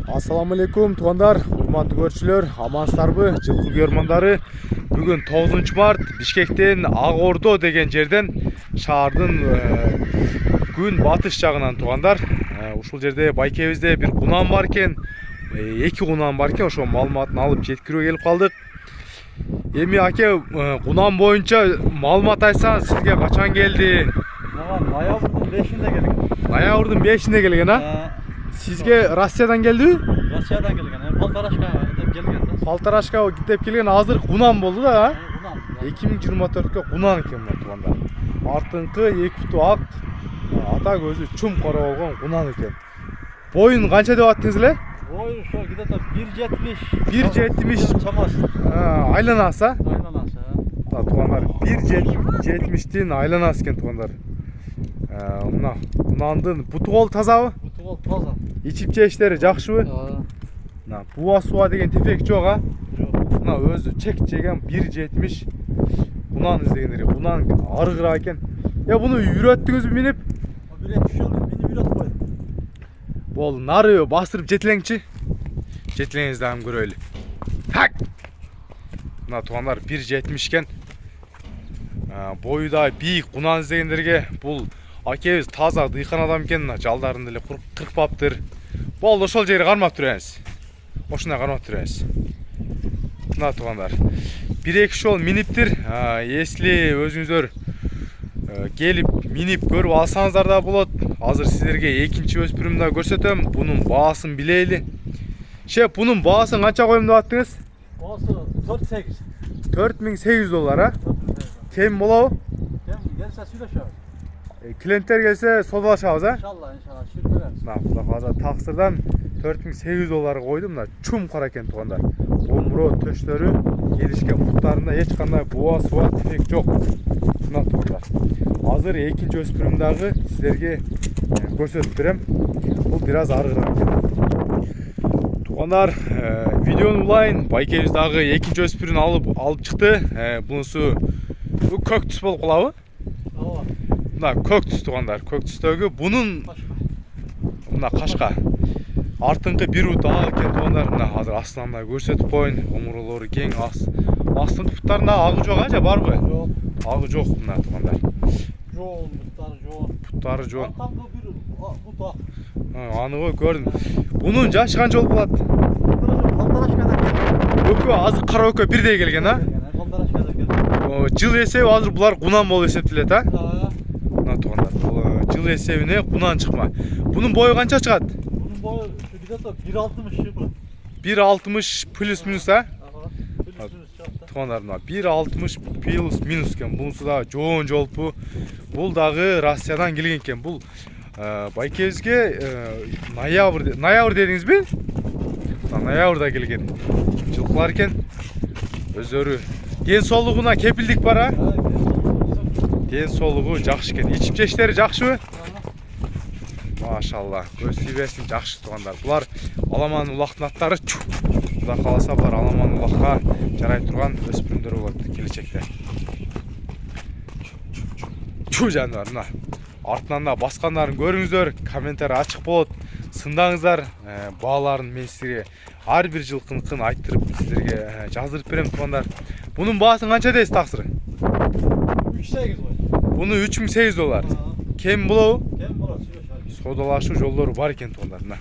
Assalamu alaikum tuğanдар, urmаттуу көрчүлөр, амансыздарбы, жылкы көрмандары. Бүгүн 9 март Бишкектен Ак Ордо деген жерден шаардын күн батыш жагынан туғандар. Ушул жерде байкебизде бир кунам бар экен, эки кунам бар экен, ошо маалыматын алып жеткирүүгө келип калдык. Эми аке, кунам боюнча маалымат айтсаңыз, сизге качан келди? Ноябрдын 5-inde келген. Ноябрдын 5-inde келген, а? Sizge Rusya'dan geldi? Rusya'dan gelgen. Paltaraşka gidip gelgen. Paltaraşka gidip gelgen hazır Kunan boldu da ha? Kunan. 2024'te Kunan eкен bu tuğanda. Артыңкы 2 putu ак, ата көзү чум кара болгон Kunan eкен. Boyun kança деп аттыңыз эле? Boyu şu где-то 1.70. 1.70 çaması. Айланасы. Айланасы. Та туғандар 1.70'тин айланасы экен туғандар. Мына Kunandын буту кол тазабы? Буту кол таза. İçip жештери жакшыбы? Мына буа суа деген тефек жок, а? Жок. Мына өзү чек жеген 1.70 Kunan издегендер. Kunan арыгыраак экен. Буну үйрөттүңүзбү минип? Билет düşürdüm, beni үйрөтүп койду. Бол, нары басырып жетилеңчи. Жетилеңизди ам көрөлү. Так. Мына тугандар 1.70 экен. Бою да бийик Kunan издегендерге бул акебиз таза дыйкан адам экен, жалдарын деле кыркпаптыр. Болду, ошол жерге кармап турабыз. Ошуна кармап турабыз. Мына тугандар 1-2 жол миниптир. Если өзүңүздөр келип минип көрүп алсаңыздар да болот. Азыр сиздерге экинчи өспүрүмдү да көрсөтөм. Бунун баасын билейли. Шеп, бунун баасын канча коем деп аттыңыз? Баасы 4.8. $4800, а? Кем болобу? Кем gelсе сүйлөшөбүз. Клиенттер келсе содалашабыз, а? İnşallah сүйлөп беребиз. Мына Кудай кааласа таксырдан $4800 койдум. Мына чум кара экен тугандар. Омуро төштөрү келишкен, буттарында эч кандай буа суа тефек жок. Мына тугандар. Азыр экинчи өспүрүм дагы сиздерге көрсөтүп берем. Бул бир аз арыгыраак экен. Тугандар, видеону улайын. Байкебиз дагы экинчи өспүрүн алып чыкты. Бунусу көк түс болуп калабы? Ооба. Мына көк түс тугандар. Көк түстөгү бунун мына кашка. Артыңкы бир бут ак экен тугандар. Мына азыр астынан да көрсөтүп коеюн. Омуролору кең, астыңкы буттарында агы жок, ажа барбы? Жок. Агы жок мына тугандар. Жон, буттары жон. Буттары жон. Артаңкы бир бут ак. Аны көрдүм. Бунун жашы канча болуп калат? Paltaraşka'dan gelgen. Өкө азыр кара өкө бирдей келген, а? Paltaraşka'dan gelgen. Жыл эсеби азыр булар Kunan болуп эсептелет, а? Ага. Тугандар, бул жыл эсебине Kunan чыкма. Бунун бою канча чыгат? Bunun boyu şu где-то 1.60 bu. 1.60 плюс минус, а? Ага. Плюс çapta. Тугандар, 1.60 плюс минус экен. Бунусу да жоон жолпу. Бул дагы Россиядан келген экен. Бул байкебизге ноябрь дедиңизби? Ноябрда келген жылкылар экен. Өздөрү ден соолугуна кепилдик бар, а? Ден соолугу жакшы экен. Ичип жештери жакшыбы? Машалла, көз тийбесин жакшы тугандар. Булар аламан улактын аттары. Кудай кааласа булар аламан улакка жарай турган өспүрүмдөр болот келечекте. Жандар, мына артынан да баскандарын көрүңүздөр, комментарий ачык болот. Сындаңыздар, бааларын мен сизге ар бир жылкыныкын айттырып сиздерге жаздырып берем тугандар. Бунун баасын канча дейсиз таксыры? 3.8 koy. Буну $3800. Кем болобу? Kem bolar süйлөшөбүz. Содалашуу жолдору бар экен тугандар. Мына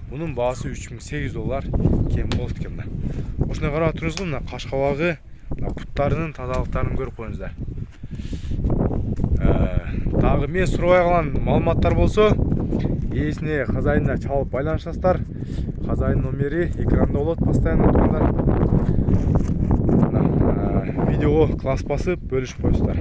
бунун баасы $3800 кем болот экен мына. Ошондой карап туруңузго, мына кашкабагы, мына буттарынын тазалыктарын көрүп коюңуздар. Дагы мен сурабай калган маалыматтар болсо, ээсине хозяйына чалып байланышасыздар. Хозяйын номери экранда болот постоянно тугандар. Видеого класс басып бөлүшүп коесуздар.